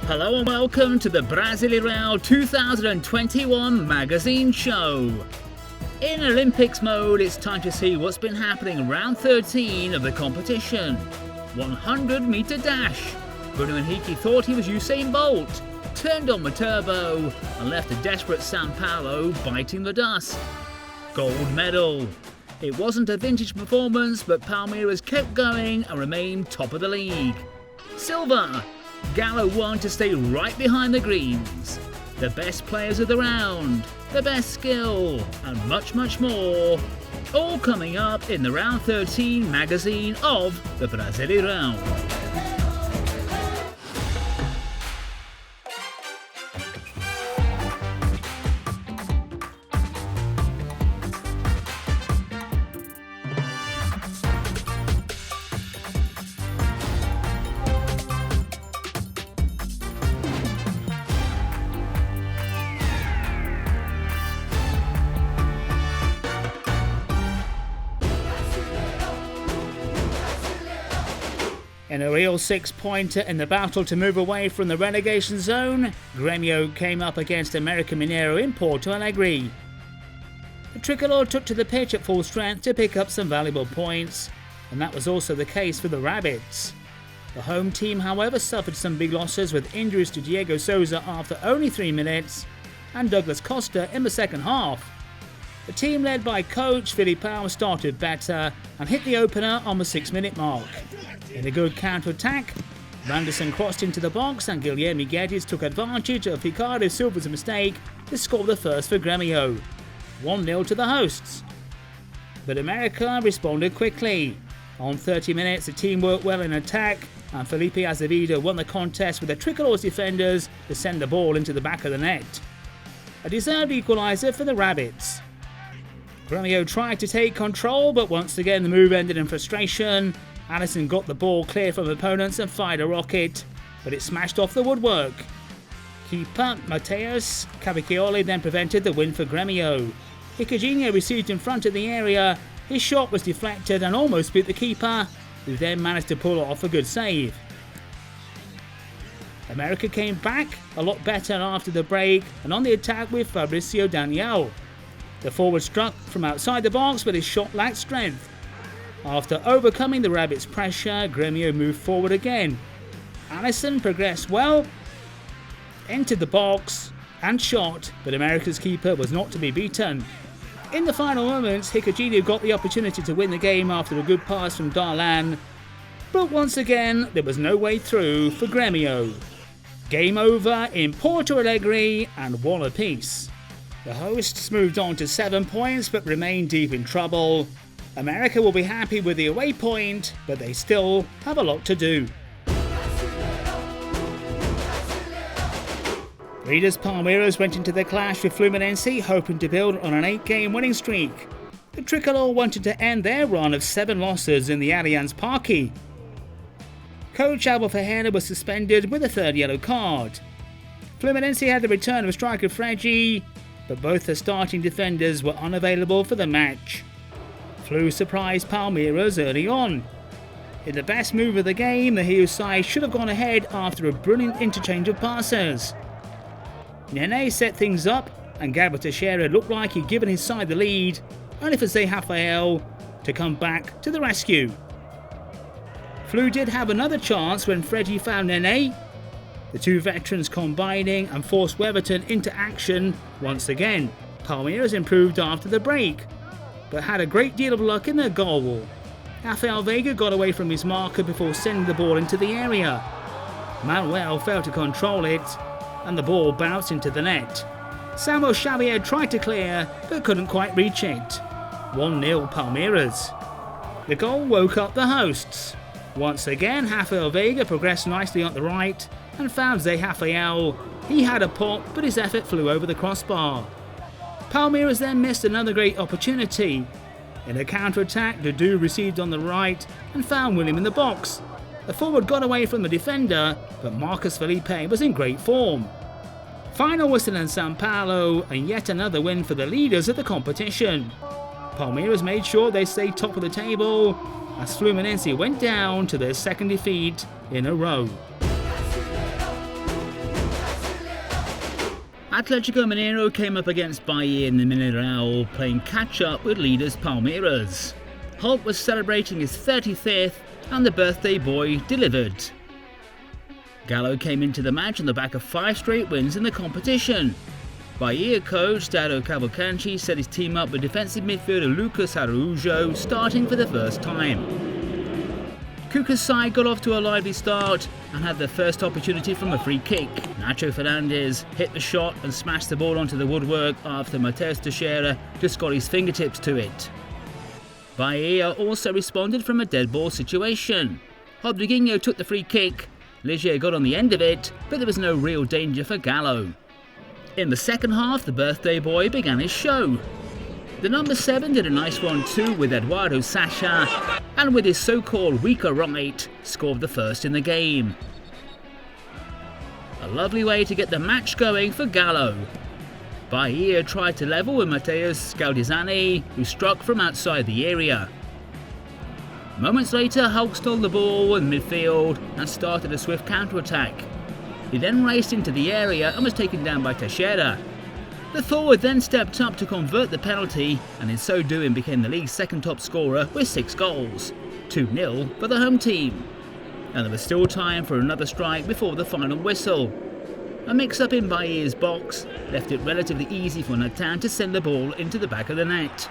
Hello and welcome to the Brasileirão 2021 magazine show. In Olympics mode, it's time to see what's been happening in round 13 of the competition. 100-metre dash. Bruno Henrique thought he was Usain Bolt, turned on the turbo and left a desperate São Paulo biting the dust. Gold medal. It wasn't a vintage performance, but Palmeiras kept going and remained top of the league. Silver. Gallo won to stay right behind the greens. The best players of the round, the best skill, and much, much more. All coming up in the round 13 magazine of the Brasileirão. In a real six-pointer in the battle to move away from the relegation zone, Grêmio came up against American Mineiro in Porto Alegre. The tricolor took to the pitch at full strength to pick up some valuable points, and that was also the case for the Rabbits. The home team, however, suffered some big losses with injuries to Diego Souza after only 3 minutes and Douglas Costa in the second half. The team led by coach Filipão started better and hit the opener on the 6-minute mark. In a good counter-attack, Randerson crossed into the box and Guilherme Guedes took advantage of Ricardo Silva's mistake to score the first for Grêmio. 1-0 to the hosts. But America responded quickly. On 30 minutes, the team worked well in attack and Felipe Azevedo won the contest with the tricolor's defenders to send the ball into the back of the net. A deserved equaliser for the Rabbits. Grêmio tried to take control, but once again the move ended in frustration. Alisson got the ball clear from opponents and fired a rocket, but it smashed off the woodwork. Keeper Mateus Cavicchioli then prevented the win for Grêmio. Ricardinho received in front of the area, his shot was deflected and almost beat the keeper, who then managed to pull off a good save. America came back a lot better after the break and on the attack with Fabricio Daniel. The forward struck from outside the box, but his shot lacked strength. After overcoming the Rabbits' pressure, Grêmio moved forward again. Alisson progressed well, entered the box and shot, but America's keeper was not to be beaten. In the final moments, Ricardinho got the opportunity to win the game after a good pass from Darlan, but once again there was no way through for Grêmio. Game over in Porto Alegre and 1 apiece. The hosts moved on to 7 points but remained deep in trouble. America will be happy with the away point, but they still have a lot to do. Leaders Palmeiras went into the clash with Fluminense, hoping to build on an 8-game winning streak. The tricolor wanted to end their run of 7 losses in the Allianz Parque. Coach Abel Ferreira was suspended with a 3rd yellow card. Fluminense had the return of striker Fregi, but both the starting defenders were unavailable for the match. Flu surprised Palmeiras early on. In the best move of the game, the Rio side should have gone ahead after a brilliant interchange of passes. Nene set things up and Gabriel Teixeira looked like he'd given his side the lead, only for Zé Rafael to come back to the rescue. Flu did have another chance when Fregi found Nene, the two veterans combining and forced Weverton into action once again. Palmeiras improved after the break, but had a great deal of luck in their goal wall. Rafael Veiga got away from his marker before sending the ball into the area. Manuel failed to control it, and the ball bounced into the net. Samuel Xavier tried to clear, but couldn't quite reach it. 1-0 Palmeiras. The goal woke up the hosts. Once again, Rafael Veiga progressed nicely on the right and found Zé Rafael. He had a pop, but his effort flew over the crossbar. Palmeiras then missed another great opportunity. In a counter-attack, Dudu received on the right and found William in the box. The forward got away from the defender, but Marcus Felipe was in great form. Final whistle in São Paulo and yet another win for the leaders of the competition. Palmeiras made sure they stayed top of the table as Fluminense went down to their second defeat in a row. Atletico Mineiro came up against Bahia in the Mineirão, playing catch-up with leaders Palmeiras. Holt was celebrating his 35th and the birthday boy delivered. Galo came into the match on the back of 5 straight wins in the competition. Bahia coach Dado Cavalcanti set his team up with defensive midfielder Lucas Araújo starting for the first time. Cuca's side got off to a lively start and had their first opportunity from a free kick. Nacho Fernandes hit the shot and smashed the ball onto the woodwork after Mateus Teixeira just got his fingertips to it. Bahia also responded from a dead ball situation. Rodriguinho took the free kick, Ligier got on the end of it, but there was no real danger for Galo. In the second half, the birthday boy began his show. The number 7 did a nice one too with Eduardo Sacha, and with his so-called weaker right, scored the first in the game. A lovely way to get the match going for Galo. Bahia tried to level with Mateus Galdizani, who struck from outside the area. Moments later, Hulk stole the ball in midfield and started a swift counter-attack. He then raced into the area and was taken down by Teixeira. The forward then stepped up to convert the penalty and in so doing became the league's second top scorer with 6 goals, 2-0 for the home team. And there was still time for another strike before the final whistle. A mix-up in Bahia's box left it relatively easy for Natan to send the ball into the back of the net.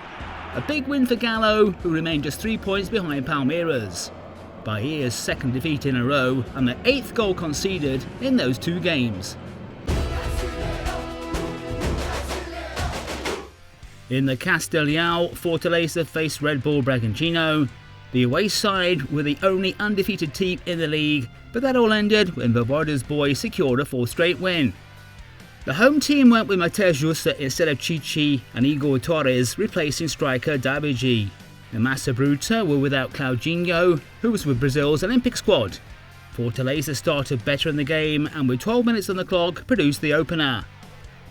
A big win for Galo, who remained just 3 points behind Palmeiras. Bahia's second defeat in a row and their 8th goal conceded in those 2 games. In the Castelhão, Fortaleza faced Red Bull Bragantino. The away side were the only undefeated team in the league, but that all ended when Vavada's boys secured a 4th straight win. The home team went with Mateus Justa instead of Chichi and Igor Torres replacing striker Dabigi. The Massa Bruta were without Claudinho, who was with Brazil's Olympic squad. Fortaleza started better in the game and with 12 minutes on the clock produced the opener.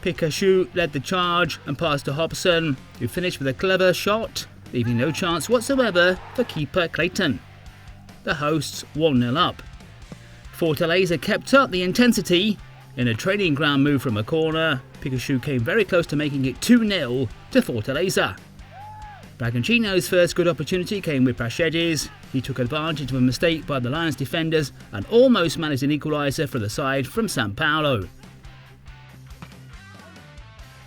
Pikachu led the charge and passed to Hobson, who finished with a clever shot, leaving no chance whatsoever for keeper Clayton. The hosts 1-0 up. Fortaleza kept up the intensity. In a training ground move from a corner, Pikachu came very close to making it 2-0 to Fortaleza. Bragantino's first good opportunity came with Praxedes. He took advantage of a mistake by the Lions defenders and almost managed an equaliser for the side from São Paulo.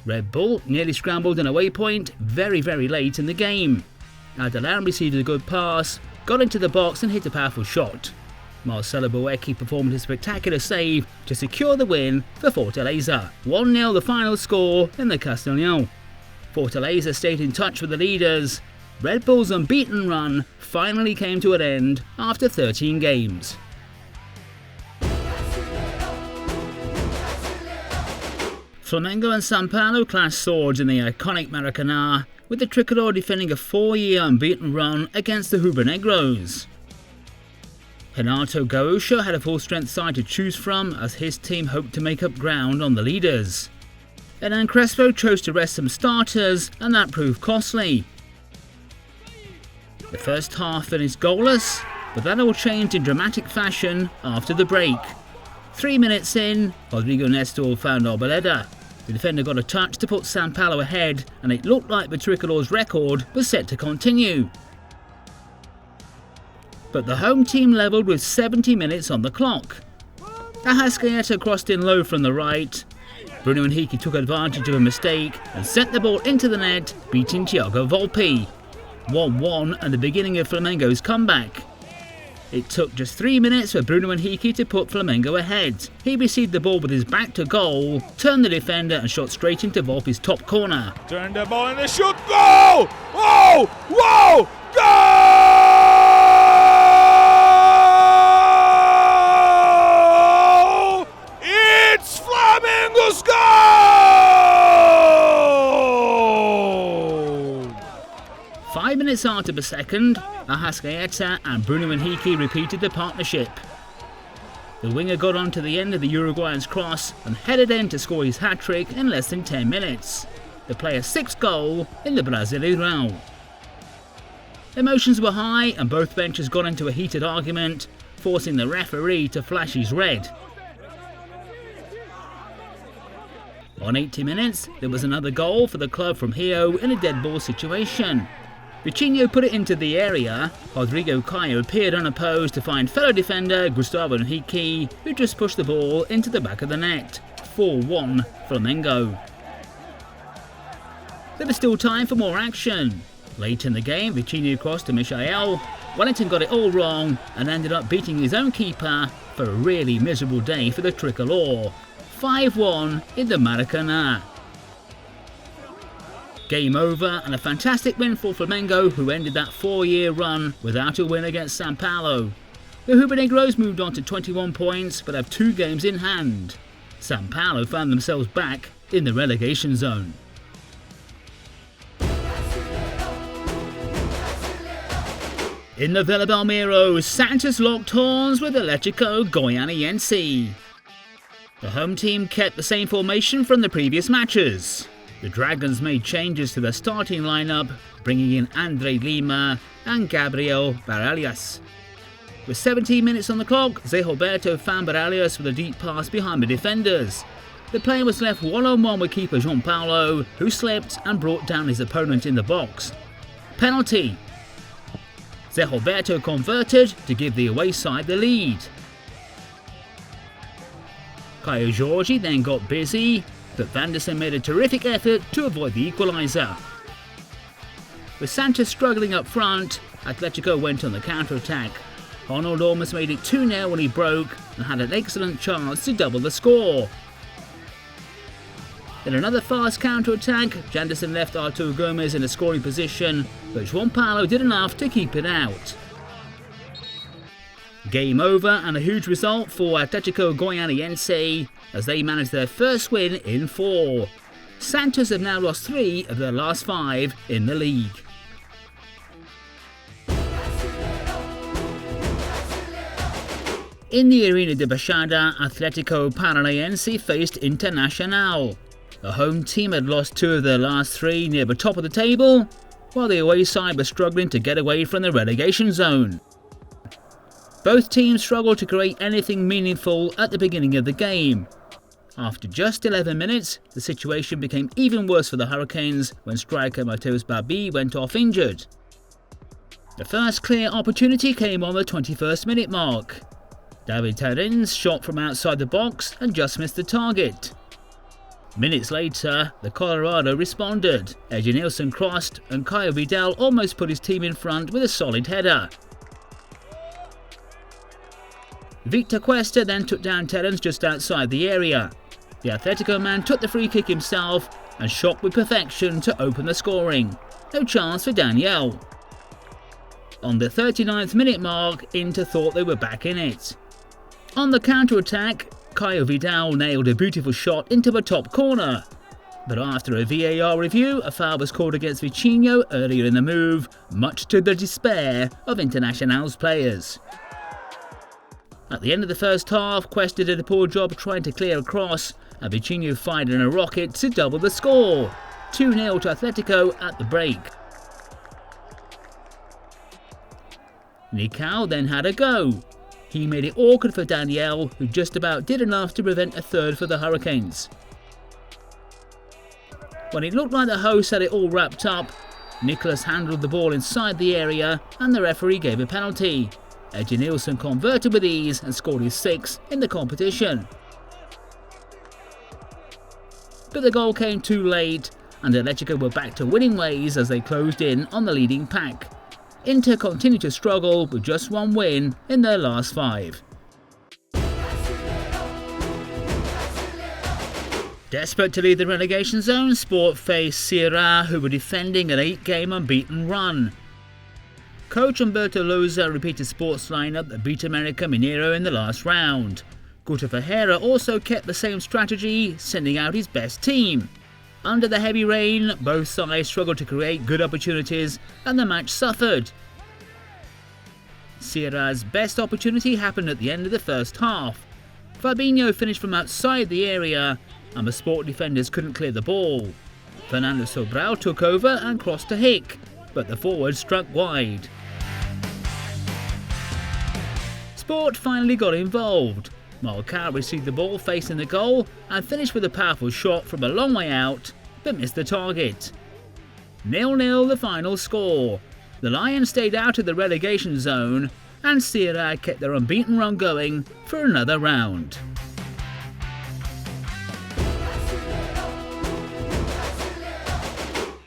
Red Bull nearly scrambled an away point very late in the game. Adelan received a good pass, got into the box and hit a powerful shot. Marcelo Boecki performed a spectacular save to secure the win for Fortaleza. 1-0 the final score in the Castelhão. Fortaleza stayed in touch with the leaders. Red Bull's unbeaten run finally came to an end after 13 games. Flamengo and São Paulo clashed swords in the iconic Maracanã, with the Tricolor defending a 4-year unbeaten run against the Rubro-Negros. Renato Gaúcho had a full-strength side to choose from as his team hoped to make up ground on the leaders. Hernan Crespo chose to rest some starters and that proved costly. The first half finished goalless, but that all changed in dramatic fashion after the break. 3 minutes in, Rodrigo Nestor found Arboleda. The defender got a touch to put São Paulo ahead and it looked like the Tricolor's record was set to continue. But the home team levelled with 70 minutes on the clock. Arrascaeta crossed in low from the right. Bruno Henrique took advantage of a mistake and sent the ball into the net, beating Thiago Volpi. 1-1 and the beginning of Flamengo's comeback. It took just 3 minutes for Bruno Henrique to put Flamengo ahead. He received the ball with his back to goal, turned the defender and shot straight into Volpi's top corner. Turned the ball and the shoot, goal! Whoa! Whoa! Goal! It's Flamengo's goal! 5 minutes after the second, Arrascaeta and Bruno Henrique repeated the partnership. The winger got onto the end of the Uruguayan's cross and headed in to score his hat-trick in less than 10 minutes. The player's 6th goal in the Brasileirão. Emotions were high and both benches got into a heated argument, forcing the referee to flash his red. On 80 minutes, there was another goal for the club from Hio in a dead ball situation. Vitinho put it into the area. Rodrigo Caio appeared unopposed to find fellow defender Gustavo Henrique, who just pushed the ball into the back of the net. 4-1 Flamengo. There was still time for more action. Late in the game, Vitinho crossed to Michael. Wellington got it all wrong and ended up beating his own keeper for a really miserable day for the Tricolor. 5-1 in the Maracanã. Game over and a fantastic win for Flamengo, who ended that 4-year run without a win against São Paulo. The Rubro-Negros moved on to 21 points but have 2 games in hand. São Paulo found themselves back in the relegation zone. In the Vila Belmiro, Santos locked horns with Atlético Goianiense. The home team kept the same formation from the previous matches. The Dragons made changes to their starting lineup, bringing in André Lima and Gabriel Baralhas. With 17 minutes on the clock, Zé Roberto found Baralhas with a deep pass behind the defenders. The player was left one-on-one with keeper João Paulo, who slipped and brought down his opponent in the box. Penalty. Zé Roberto converted to give the away side the lead. Caio Jorge then got busy, but Vanderson made a terrific effort to avoid the equaliser. With Santos struggling up front, Atletico went on the counter-attack. Arnold almost made it 2-0 when he broke and had an excellent chance to double the score. In another fast counter-attack, Janderson left Artur Gomes in a scoring position, but João Paulo did enough to keep it out. Game over and a huge result for Atlético Goianiense as they managed their first win in 4. Santos have now lost 3 of their last 5 in the league. In the Arena de Baixada, Atlético Paranaense faced Internacional. The home team had lost 2 of their last 3 near the top of the table, while the away side was struggling to get away from the relegation zone. Both teams struggled to create anything meaningful at the beginning of the game. After just 11 minutes, the situation became even worse for the Hurricanes when striker Matheus Babi went off injured. The first clear opportunity came on the 21st minute mark. David Terens shot from outside the box and just missed the target. Minutes later, the Colorado responded. Ednilson crossed and Caio Vidal almost put his team in front with a solid header. Victor Cuesta then took down Terens just outside the area. The Atletico man took the free kick himself and shot with perfection to open the scoring. No chance for Daniel. On the 39th minute mark, Inter thought they were back in it. On the counter-attack, Caio Vidal nailed a beautiful shot into the top corner. But after a VAR review, a foul was called against Vitinho earlier in the move, much to the despair of Internacional's players. At the end of the first half, Cuesta did a poor job trying to clear a cross, and Vitinho fired in a rocket to double the score. 2-0 to Atletico at the break. Nicao then had a go. He made it awkward for Daniel, who just about did enough to prevent a third for the Hurricanes. When it looked like the hosts had it all wrapped up, Nicholas handled the ball inside the area and the referee gave a penalty. Ednilson converted with ease and scored his 6th in the competition. But the goal came too late and Atletico were back to winning ways as they closed in on the leading pack. Inter continued to struggle with just 1 win in their last 5. Desperate to leave the relegation zone, Sport faced Ceará, who were defending an 8-game unbeaten run. Coach Humberto Lousa repeated Sport's lineup that beat América Mineiro in the last round. Guto Ferreira also kept the same strategy, sending out his best team. Under the heavy rain, both sides struggled to create good opportunities and the match suffered. Ceará's best opportunity happened at the end of the first half. Fabinho finished from outside the area and the Sport defenders couldn't clear the ball. Fernando Sobral took over and crossed to Hick, but the forward struck wide. Sport finally got involved. Marcal received the ball facing the goal and finished with a powerful shot from a long way out, but missed the target. 0-0 the final score. The Lions stayed out of the relegation zone, and Sierra kept their unbeaten run going for another round.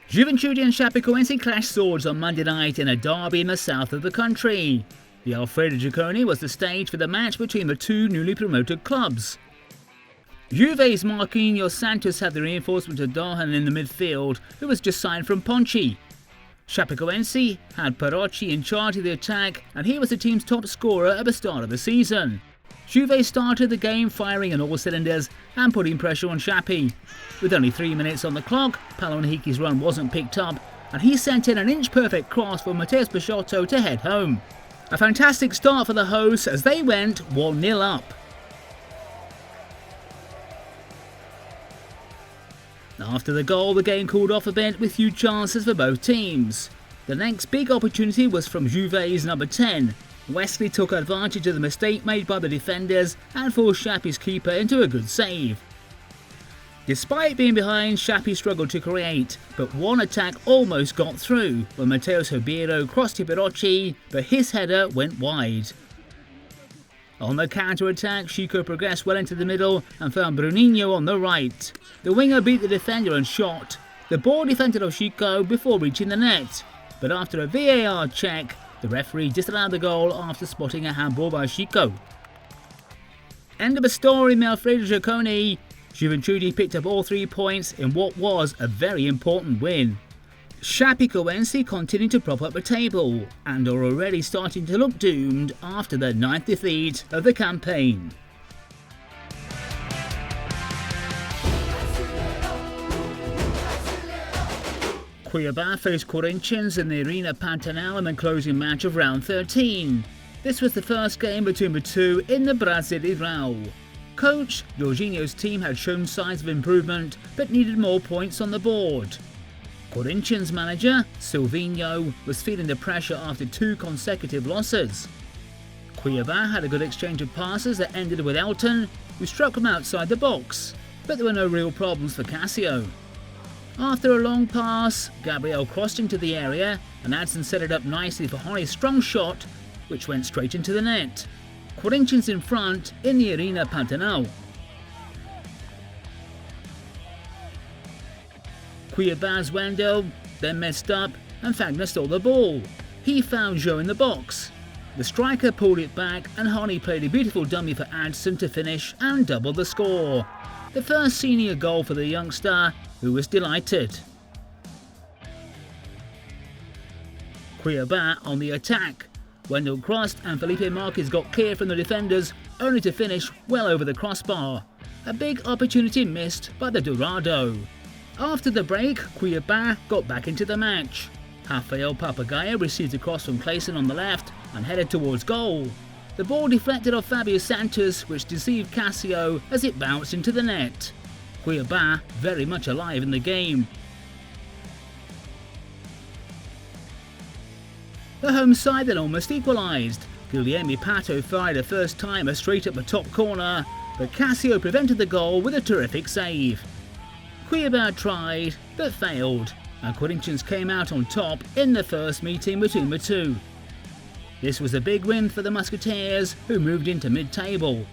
Juventude and Chapecoense clashed swords on Monday night in a derby in the south of the country. The Alfredo Giacone was the stage for the match between the two newly promoted clubs. Juve's Marquinhos Santos had the reinforcement of Dohan in the midfield, who was just signed from Ponchi. Chapecoense had Parocchi in charge of the attack, and he was the team's top scorer at the start of the season. Juve started the game firing on all cylinders and putting pressure on Chapi. With only 3 minutes on the clock, Palonhiki's run wasn't picked up, and he sent in an inch-perfect cross for Mateus Peixoto to head home. A fantastic start for the hosts as they went 1-0 up. After the goal, the game cooled off a bit with few chances for both teams. The next big opportunity was from Juve's number 10. Wesley took advantage of the mistake made by the defenders and forced Chapi's keeper into a good save. Despite being behind, Chapi struggled to create, but one attack almost got through when Mateus Ribeiro crossed to Parocchi, but his header went wide. On the counter-attack, Chico progressed well into the middle and found Bruninho on the right. The winger beat the defender and shot. The ball defended off Chico before reaching the net, but after a VAR check, the referee disallowed the goal after spotting a handball by Chico. End of the story in Alfredo Giacone. Juventude picked up all 3 points in what was a very important win. Chapecoense continued to prop up the table and are already starting to look doomed after their 9th defeat of the campaign. Cuiabá faced Corinthians in the Arena Pantanal in the closing match of round 13. This was the first game between the two in the Brasileirão. Coach Jorginho's team had shown signs of improvement but needed more points on the board. Corinthians manager Silvinho was feeling the pressure after 2 consecutive losses. Cuiabá had a good exchange of passes that ended with Elton, who struck from outside the box, but there were no real problems for Cassio. After a long pass, Gabriel crossed into the area and Adson set it up nicely for Horry's strong shot, which went straight into the net. Corinthians in front in the Arena Pantanal. Cuiabá's Wendell then messed up and Fagner stole the ball. He found Joe in the box. The striker pulled it back and Horny played a beautiful dummy for Adson to finish and double the score. The first senior goal for the youngster, who was delighted. Cuiabá on the attack. Wendell crossed and Felipe Marquez got clear from the defenders, only to finish well over the crossbar. A big opportunity missed by the Dourado. After the break, Cuiabá got back into the match. Rafael Papagaio received a cross from Clayson on the left and headed towards goal. The ball deflected off Fabio Santos, which deceived Cassio as it bounced into the net. Cuiabá very much alive in the game. The home side then almost equalised. Guilherme Pato fired a first-timer straight up the top corner, but Cassio prevented the goal with a terrific save. Cuiabá tried, but failed, and Corinthians came out on top in the first meeting between the two. This was a big win for the Musketeers, who moved into mid-table.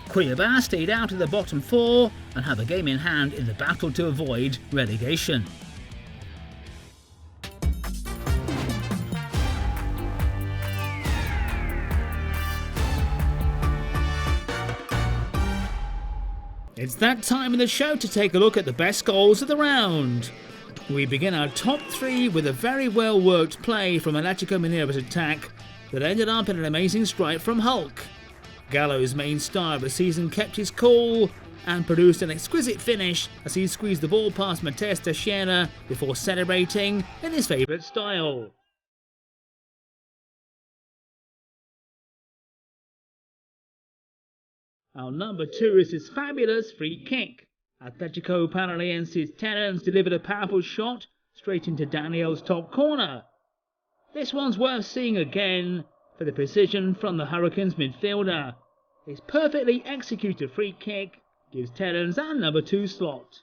Cuiabá stayed out of the bottom 4 and have a game in hand in the battle to avoid relegation. It's that time in the show to take a look at the best goals of the round. We begin our top 3 with a very well worked play from Atlético Mineiro's attack that ended up in an amazing strike from Hulk. Gallo's main star of the season kept his cool and produced an exquisite finish as he squeezed the ball past Mateus Teixeira before celebrating in his favourite style. Our number 2 is his fabulous free kick. Atlético Paranaense's Terence delivered a powerful shot straight into Daniel's top corner. This one's worth seeing again for the precision from the Hurricanes midfielder. His perfectly executed free kick gives Terence that number 2 slot.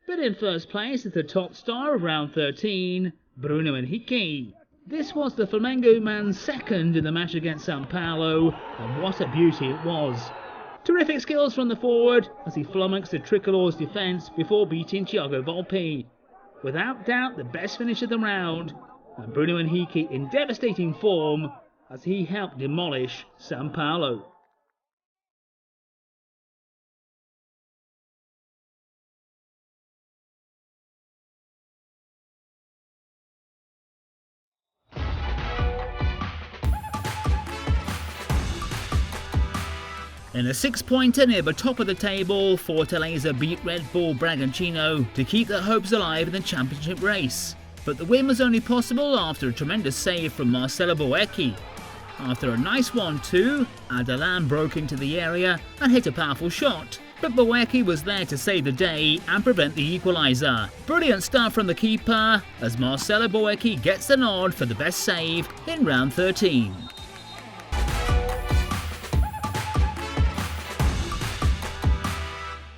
But in first place is the top star of round 13, Bruno Henrique. This was the Flamengo man's second in the match against Sao Paulo, and what a beauty it was. Terrific skills from the forward as he flummoxed the Tricolor's defence before beating Thiago Volpe. Without doubt the best finish of the round, and Bruno Henrique in devastating form as he helped demolish Sao Paulo. In a 6-pointer near the top of the table, Fortaleza beat Red Bull Bragantino to keep their hopes alive in the championship race. But the win was only possible after a tremendous save from Marcelo Boecki. After a nice 1-2, Adalan broke into the area and hit a powerful shot, but Boecki was there to save the day and prevent the equaliser. Brilliant start from the keeper as Marcelo Boecki gets the nod for the best save in round 13.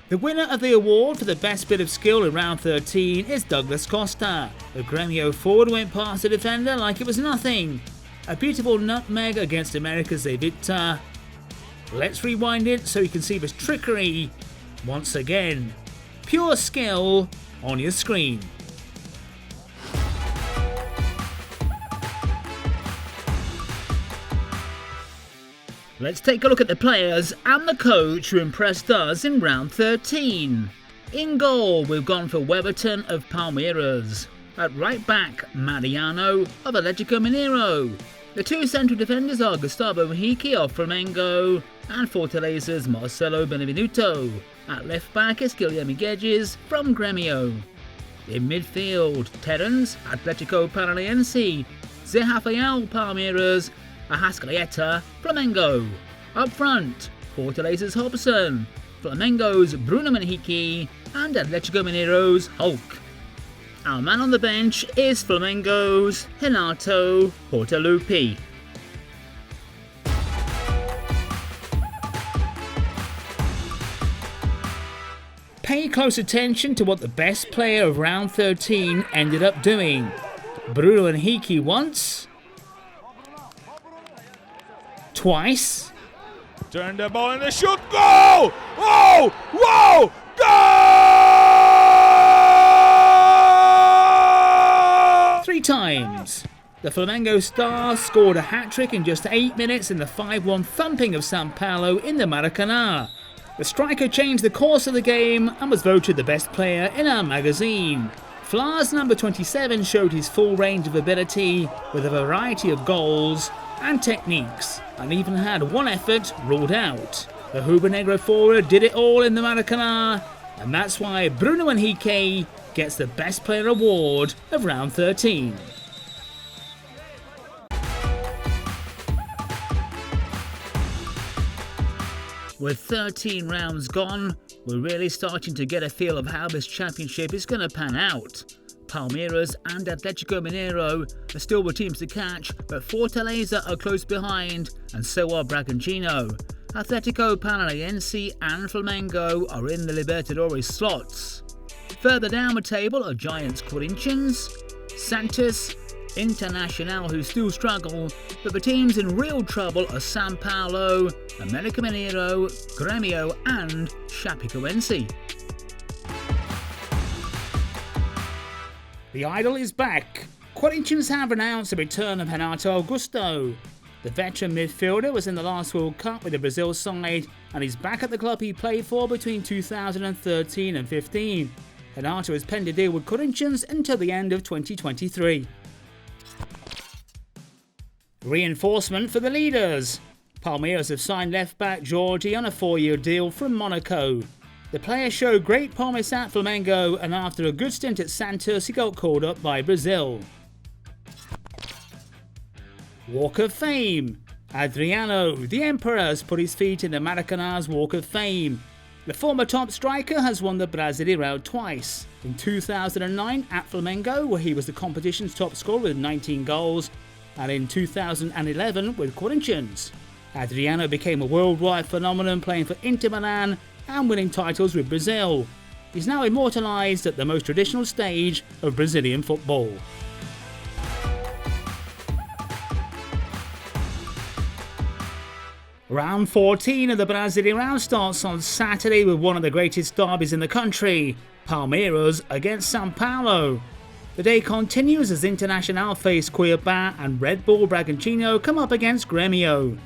The winner of the award for the best bit of skill in round 13 is Douglas Costa. The Gremio forward went past the defender like it was nothing. A beautiful nutmeg against America's Zé Victor. Let's rewind it so you can see this trickery once again. Pure skill on your screen. Let's take a look at the players and the coach who impressed us in round 13. In goal, we've gone for Weberton of Palmeiras. At right back, Mariano of Atlético Mineiro. The two central defenders are Gustavo Henrique of Flamengo and Fortaleza's Marcelo Benevenuto. At left back is Guilherme Guedes from Grêmio. In midfield, Terence, Atlético Paranaense, Zé Rafael, Palmeiras, Arrascaeta, Flamengo. Up front, Fortaleza's Hobson, Flamengo's Bruno Henrique, and Atlético Mineiro's Hulk. Our man on the bench is Flamengo's Renato Portaluppi. Pay close attention to what the best player of round 13 ended up doing. Bruno Henrique once, twice, Turn the ball and the shoot. Goal! Oh! Whoa! Goal! 3 times. The Flamengo star scored a hat-trick in just 8 minutes in the 5-1 thumping of Sao Paulo in the Maracanã. The striker changed the course of the game and was voted the best player in our magazine. Fla's number 27 showed his full range of ability with a variety of goals and techniques, and even had one effort ruled out. The Rubro-Negro forward did it all in the Maracanã, and that's why Bruno Henrique gets the Best Player award of round 13. With 13 rounds gone, we're really starting to get a feel of how this championship is going to pan out. Palmeiras and Atlético Mineiro are still the teams to catch, but Fortaleza are close behind, and so are Bragantino. Atlético Paranaense and Flamengo are in the Libertadores slots. Further down the table are Giants Corinthians, Santos, Internacional, who still struggle, but the teams in real trouble are Sao Paulo, América Mineiro, Grêmio and Chapecoense. The idol is back. Corinthians have announced the return of Renato Augusto. The veteran midfielder was in the last World Cup with the Brazil side and he's back at the club he played for between 2013 and 15. Renato has penned a deal with Corinthians until the end of 2023. Reinforcement for the leaders. Palmeiras have signed left-back Jorge on a 4-year deal from Monaco. The player showed great promise at Flamengo, and after a good stint at Santos, he got called up by Brazil. Walk of Fame. Adriano, the Emperor, has put his feet in the Maracanã's Walk of Fame. The former top striker has won the Brasileirão twice. In 2009 at Flamengo, where he was the competition's top scorer with 19 goals, and in 2011 with Corinthians. Adriano became a worldwide phenomenon, playing for Inter Milan and winning titles with Brazil. He's now immortalised at the most traditional stage of Brazilian football. Round 14 of the Brasileirão starts on Saturday with one of the greatest derbies in the country, Palmeiras against São Paulo. The day continues as Internacional face Cuiabá and Red Bull Bragantino come up against Grêmio.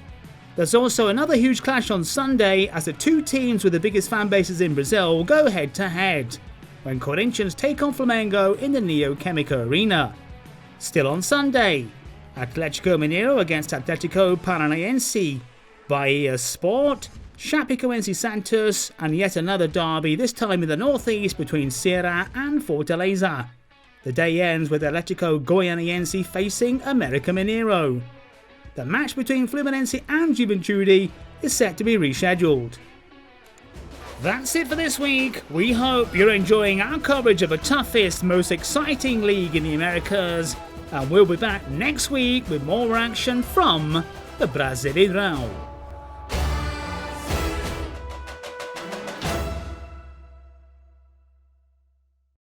There's also another huge clash on Sunday as the two teams with the biggest fan bases in Brazil go head to head, when Corinthians take on Flamengo in the Neoquímica Arena. Still on Sunday, Atlético Mineiro against Atlético Paranaense, Bahia Sport, Chapecoense Santos, and yet another derby, this time in the northeast between Ceará and Fortaleza. The day ends with Atlético Goianiense facing América Mineiro. The match between Fluminense and Juventude is set to be rescheduled. That's it for this week. We hope you're enjoying our coverage of the toughest, most exciting league in the Americas, and we'll be back next week with more action from the Brasileirão.